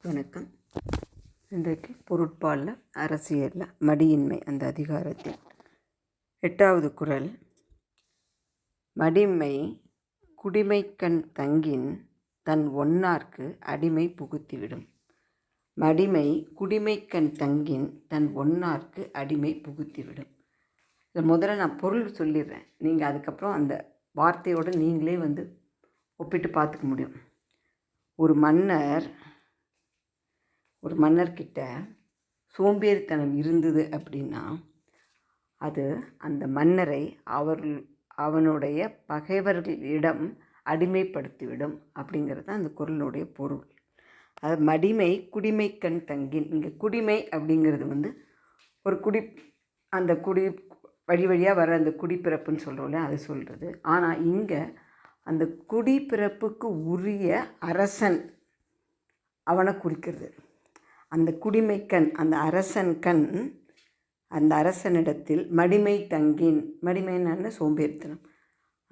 வணக்கம். இன்றைக்கு பொருட்பாலில் அரசியலில் மடியின்மை அந்த அதிகாரத்தில் 8வது குறள். மடிமை குடிமைக்கண் தங்கின் தன் ஒன்னார்க்கு அடிமை புகுத்திவிடும். மடிமை குடிமைக்கண் தங்கின் தன் ஒன்னார்க்கு அடிமை புகுத்திவிடும். இதை முதல்ல நான் பொருள் சொல்லிடுறேன், நீங்கள் அதுக்கப்புறம் அந்த வார்த்தையோடு நீங்களே ஒப்பிட்டு பார்த்துக்க முடியும். ஒரு மன்னர்கிட்ட சோம்பேறித்தனம் இருந்தது அப்படின்னா அது அந்த மன்னரை அவனுடைய பகைவர்களிடம் அடிமைப்படுத்திவிடும் அப்படிங்கிறது தான் அந்த குறளுடைய பொருள். அது மடிமை குடிமைக்கண் தங்கின். இங்கே குடிமை அப்படிங்கிறது ஒரு அந்த வழி வழியாக வர அந்த குடிப்பிறப்புன்னு சொல்கிறோம்ல, அது சொல்கிறது. ஆனால் இங்கே அந்த குடிப்பிறப்புக்கு உரிய அரசன் அவனை குறிக்கிறது. அந்த குடிமைக்கண், அந்த அரசன் கண், அந்த அரசனிடத்தில் மடிமை தங்கின். மடிமைன்னு சோம்பேறித்தனம்.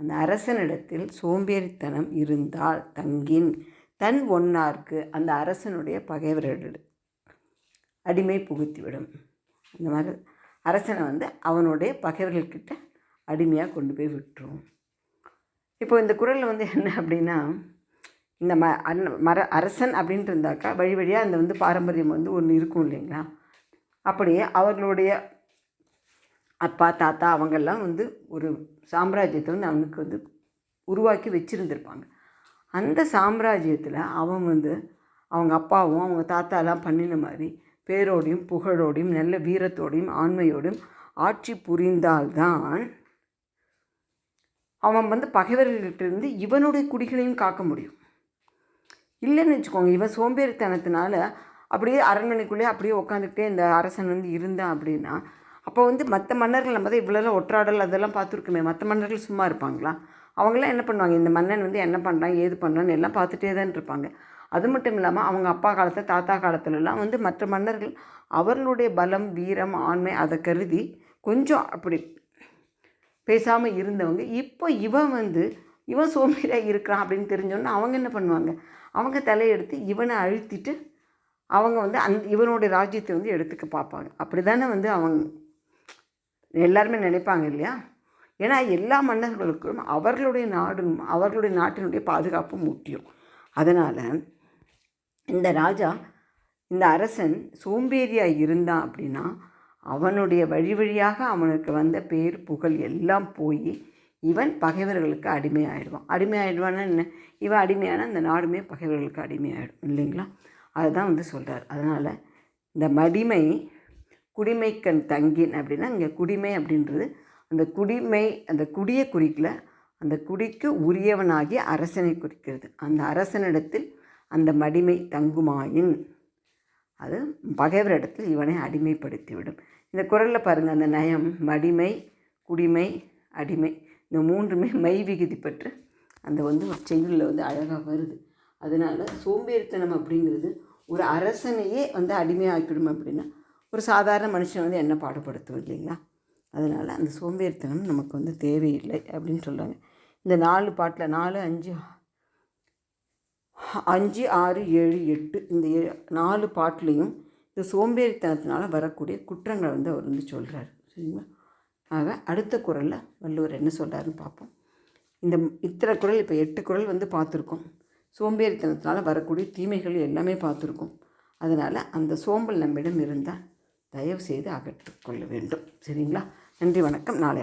அந்த அரசனிடத்தில் சோம்பேறித்தனம் இருந்தால் தங்கின் தன் ஒன்னார்க்கு அந்த அரசனுடைய பகைவர்கள் அடிமை புகுத்திவிடும். அந்த மாதிரி அரசனை அவனுடைய பகைவர்கள்கிட்ட அடிமையாக கொண்டு போய் விட்டுரும். இப்போ இந்த குறளில் என்ன அப்படின்னா, இந்த அரசன் அப்படின்ட்டு இருந்தாக்கா வழி வழியாக அந்த பாரம்பரியம் ஒன்று இருக்கும் இல்லைங்களா. அப்படியே அவர்களுடைய அப்பா தாத்தா அவங்கெல்லாம் ஒரு சாம்ராஜ்யத்தை அவனுக்கு உருவாக்கி வச்சுருந்துருப்பாங்க. அந்த சாம்ராஜ்யத்தில் அவன் அவங்க அப்பாவும் அவங்க தாத்தாலாம் பண்ணின மாதிரி பேரோடையும் புகழோடையும் நல்ல வீரத்தோடையும் ஆண்மையோடையும் ஆட்சி புரிந்தால்தான் அவன் பகைவர்கிட்ட இவனுடைய குடிகளையும் காக்க முடியும். இல்லைன்னு வச்சுக்கோங்க, இவன் சோம்பேறித்தனத்தினால அப்படியே அரண்மனைக்குள்ளேயே அப்படியே உட்காந்துக்கிட்டே இந்த அரசன் இருந்தான் அப்படின்னா, அப்போ மற்ற மன்னர்கள் நம்ம தான் இவ்வளோலாம் ஒற்றாடல் அதெல்லாம் பார்த்துருக்குமே, மற்ற மன்னர்கள் சும்மா இருப்பாங்களா? அவங்களாம் என்ன பண்ணுவாங்க, இந்த மன்னன் என்ன பண்ணுறான் ஏது பண்ணுறான்னு எல்லாம் பார்த்துட்டே தான் இருப்பாங்க. அது மட்டும் இல்லாமல் அவங்க அப்பா காலத்தில் தாத்தா காலத்துலலாம் மற்ற மன்னர்கள் அவர்களுடைய பலம் வீரம் ஆண்மை அதை கருதி கொஞ்சம் அப்படி பேசாமல் இருந்தவங்க இப்போ இவன் சோம்பேறியாக இருக்கிறான் அப்படின்னு தெரிஞ்சோன்னா அவங்க என்ன பண்ணுவாங்க, அவங்க தலையெடுத்து இவனை அழுத்திட்டு அவங்க இவனுடைய ராஜ்யத்தை எடுத்துக்க பார்ப்பாங்க. அப்படி தானே அவங்க எல்லாருமே நினைப்பாங்க இல்லையா. ஏன்னா எல்லா மன்னர்களுக்கும் அவர்களுடைய அவர்களுடைய நாட்டினுடைய பாதுகாப்பும் முக்கியம். அதனால் இந்த ராஜா இந்த அரசன் சோம்பேறியாக இருந்தான் அப்படின்னா அவனுடைய வழி வழியாக அவனுக்கு வந்த பேர் புகழ் எல்லாம் போய் இவன் பகைவர்களுக்கு அடிமையாகிடுவான். அடிமையாகிடுவான்னா என்ன, இவன் அடிமையான அந்த நாடுமே பகைவர்களுக்கு அடிமையாகிடும் இல்லைங்களா. அதுதான் சொல்கிறார். அதனால் இந்த மடிமை குடிமைக்கண் தங்கின் அப்படின்னா இங்கே குடிமை அப்படின்றது அந்த குடியை குறிக்கல, அந்த குடிக்கு உரியவனாகிய அரசனை குறிக்கிறது. அந்த அரசனிடத்தில் அந்த மடிமை தங்குமாயின் அது பகைவரிடத்தில் இவனை அடிமைப்படுத்திவிடும். இந்த குறளில் பாருங்கள், அந்த நயம் மடிமை குடிமை அடிமை இந்த மூன்றுமே மை விகுதி பெற்று அந்த ஒரு செய்யுளில் அழகாக வருது. அதனால் சோம்பேறித்தனம் அப்படிங்கிறது ஒரு அரசனையே அடிமையாக்கிடும் அப்படின்னா ஒரு சாதாரண மனுஷன் என்ன பாடுபடுத்தும் இல்லைங்களா. அதனால் அந்த சோம்பேறித்தனம் நமக்கு தேவையில்லை அப்படின்னு சொல்கிறாங்க. இந்த 4 பாட்டில் 4, 5, 6, 7, 8 இந்த 4 பாட்டிலையும் இந்த சோம்பேறித்தனத்தினால வரக்கூடிய குற்றங்களை அவர் சொல்கிறார். சரிங்களா. ஆக அடுத்த குறளில் வள்ளுவர் என்ன சொல்கிறாருன்னு பார்ப்போம். இத்தனை குறள் இப்போ 8 குறள் பார்த்துருக்கோம். சோம்பேறித்தனத்தினால வரக்கூடிய தீமைகள் எல்லாமே பார்த்துருக்கோம். அதனால் அந்த சோம்பல் நம்மிடம் இருந்தால் தயவு செய்து அகற்றிக்கொள்ள வேண்டும். சரிங்களா. நன்றி, வணக்கம். நாளை